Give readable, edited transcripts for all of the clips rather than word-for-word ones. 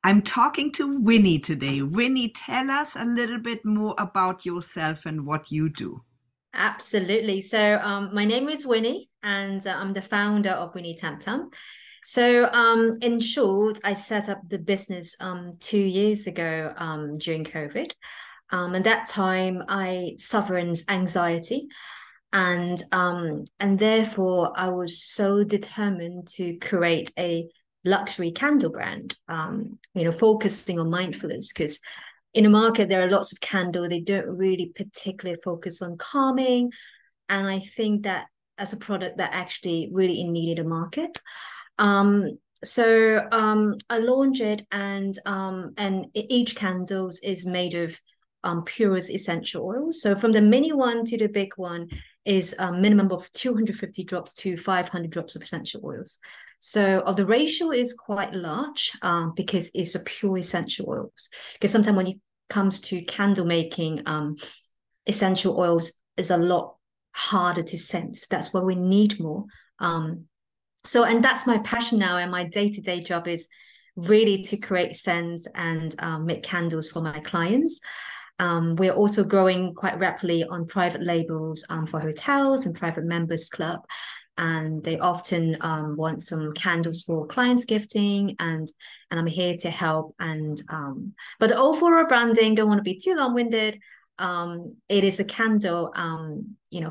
I'm talking to Winnie today. Winnie, tell us a little bit more about yourself and what you do. Absolutely. My name is Winnie, and I'm the founder of Wynnie Tam Tam. In short, I set up the business 2 years ago during COVID. At that time, I suffered anxiety, and therefore I was so determined to create a luxury candle brand. Focusing on mindfulness because in the market there are lots of candle they don't really particularly focus on calming, and I think that as a product that actually really needed a market. I launch it, and each candles is made of purest essential oil. So from the mini one to the big one is a minimum of 250 drops to 500 drops of essential oils. So the ratio is quite large because it's a pure essential oils. Because sometimes when it comes to candle making, essential oils is a lot harder to sense. That's why we need more. And that's my passion now, and my day-to-day job is really to create scents and make candles for my clients. We're also growing quite rapidly on private labels for hotels and private members club. And they often want some candles for clients gifting, and I'm here to help. But overall branding, don't want to be too long-winded. It is a candle,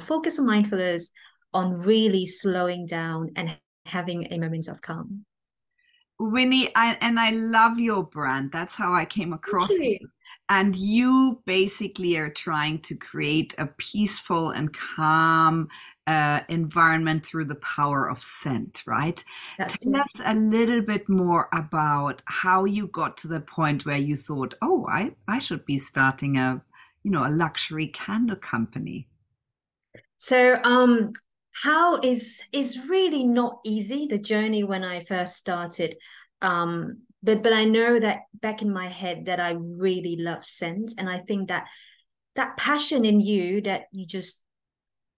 focus on mindfulness, on really slowing down and having a moment of calm. Winnie, I love your brand. That's how I came Thank across you. you. And you basically are trying to create a peaceful and calm environment through the power of scent, right? That's Tell true. us a little bit more about how you got to the point where you thought, oh, I should be starting a luxury candle company. So how is really not easy, the journey when I first started. But I know that back in my head that I really love scents, and I think that that passion in you that it just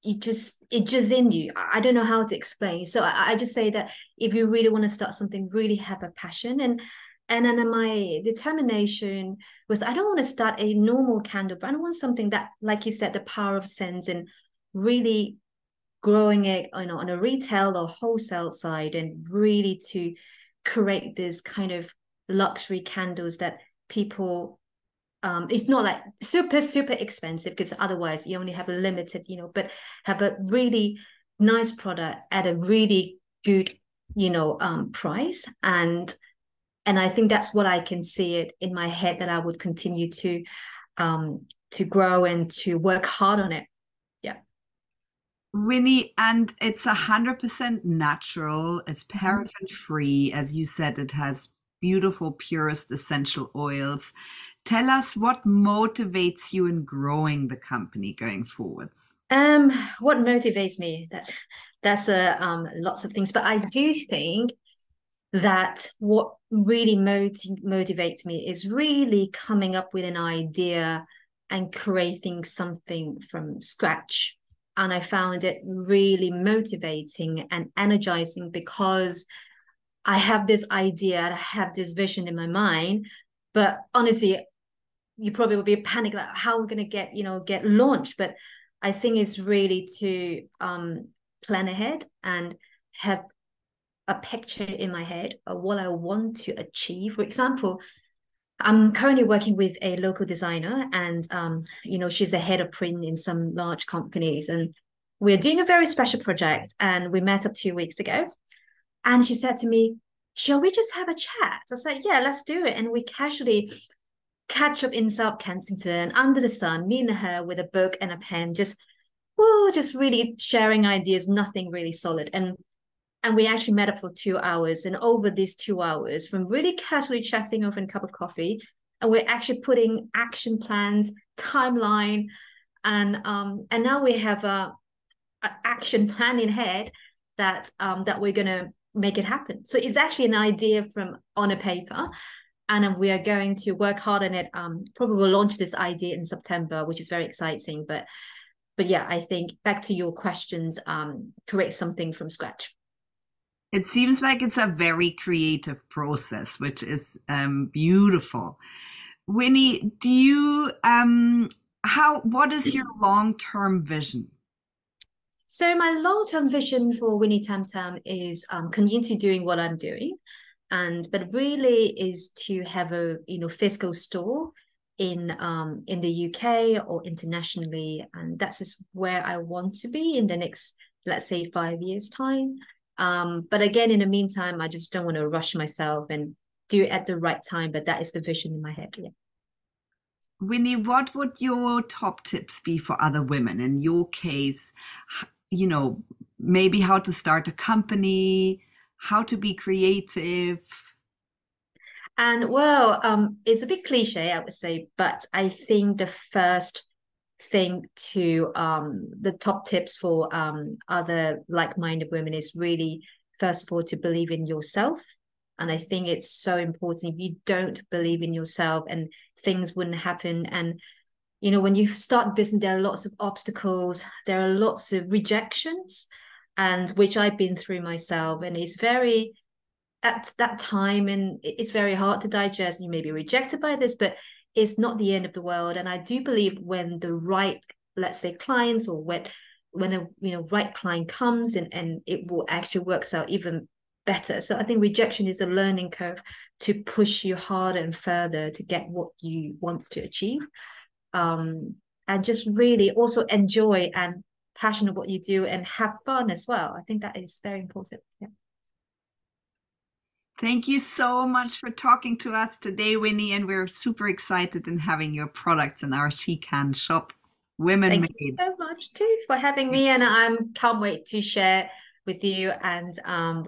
in you. I don't know how to explain. So I just say that if you really want to start something, really have a passion. And then my determination was I don't want to start a normal candle, but I want something that, like you said, the power of scents and really growing it on a retail or wholesale side, and really to create this kind of luxury candles that people, it's not like super expensive because otherwise you only have a limited, but have a really nice product at a really good, price. And I think that's what I can see it in my head, that I would continue to grow and to work hard on it. Yeah. Winnie, and it's 100% natural. It's Mhm. paraffin free. As you said, it has beautiful, purest essential oils. Tell us what motivates you in growing the company going forwards. Um, what motivates me? That's lots of things, but I do think that what really motivates me is really coming up with an idea and creating something from scratch. And I found it really motivating and energizing because I have this idea, I have this vision in my mind, but honestly, you probably will be panicked like how we're going to get launched. But I think it's really to plan ahead and have a picture in my head of what I want to achieve. For example, I'm currently working with a local designer, and she's a head of print in some large companies, and we're doing a very special project. And we met up 2 weeks ago, and she said to me, "Shall we just have a chat?" I said, "Yeah, let's do it." And we casually catch up in South Kensington under the sun, me and her with a book and a pen, just really sharing ideas, nothing really solid. And we actually met up for 2 hours. And over these 2 hours, from really casually chatting over a cup of coffee, and we're actually putting action plans, timeline, and now we have a action plan in head that we're gonna make it happen. So it's actually an idea from on a paper, and we are going to work hard on it. Probably will launch this idea in September, which is very exciting. But yeah, I think back to your questions, create something from scratch. It seems like it's a very creative process, which is beautiful. Winnie, do you what is your long-term vision? So my long-term vision for Wynnie Tam Tam is continue to doing what I'm doing, and but really is to have a physical store in the UK or internationally, and that's just where I want to be in the next, let's say, 5 years time. But again, in the meantime, I just don't want to rush myself and do it at the right time. But that is the vision in my head. Yeah. Winnie, what would your top tips be for other women? In your case, maybe how to start a company, how to be creative. And well, it's a bit cliche, I would say, but I think the first thing to the top tips for other like-minded women is really, first of all, to believe in yourself. And I think it's so important. If you don't believe in yourself, and things wouldn't happen. And when you start business, there are lots of obstacles, there are lots of rejections, and which I've been through myself. And it's very, at that time, and it's very hard to digest. You may be rejected by this, but it's not the end of the world. And I do believe when the right, let's say, clients, or when a right client comes, and it will actually works out even better. So I think rejection is a learning curve to push you harder and further to get what you want to achieve. And just really also enjoy and passionate what you do, and have fun as well. I think that is very important. Yeah. Thank you so much for talking to us today, Winnie, and we're super excited in having your products in our SHECAN shop, Women Thank you Made. so much too for having me, and I can't wait to share with you, and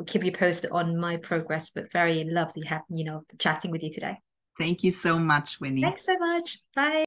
keep you posted on my progress. But very lovely having chatting with you today. Thank you so much, Winnie. Thanks so much. Bye.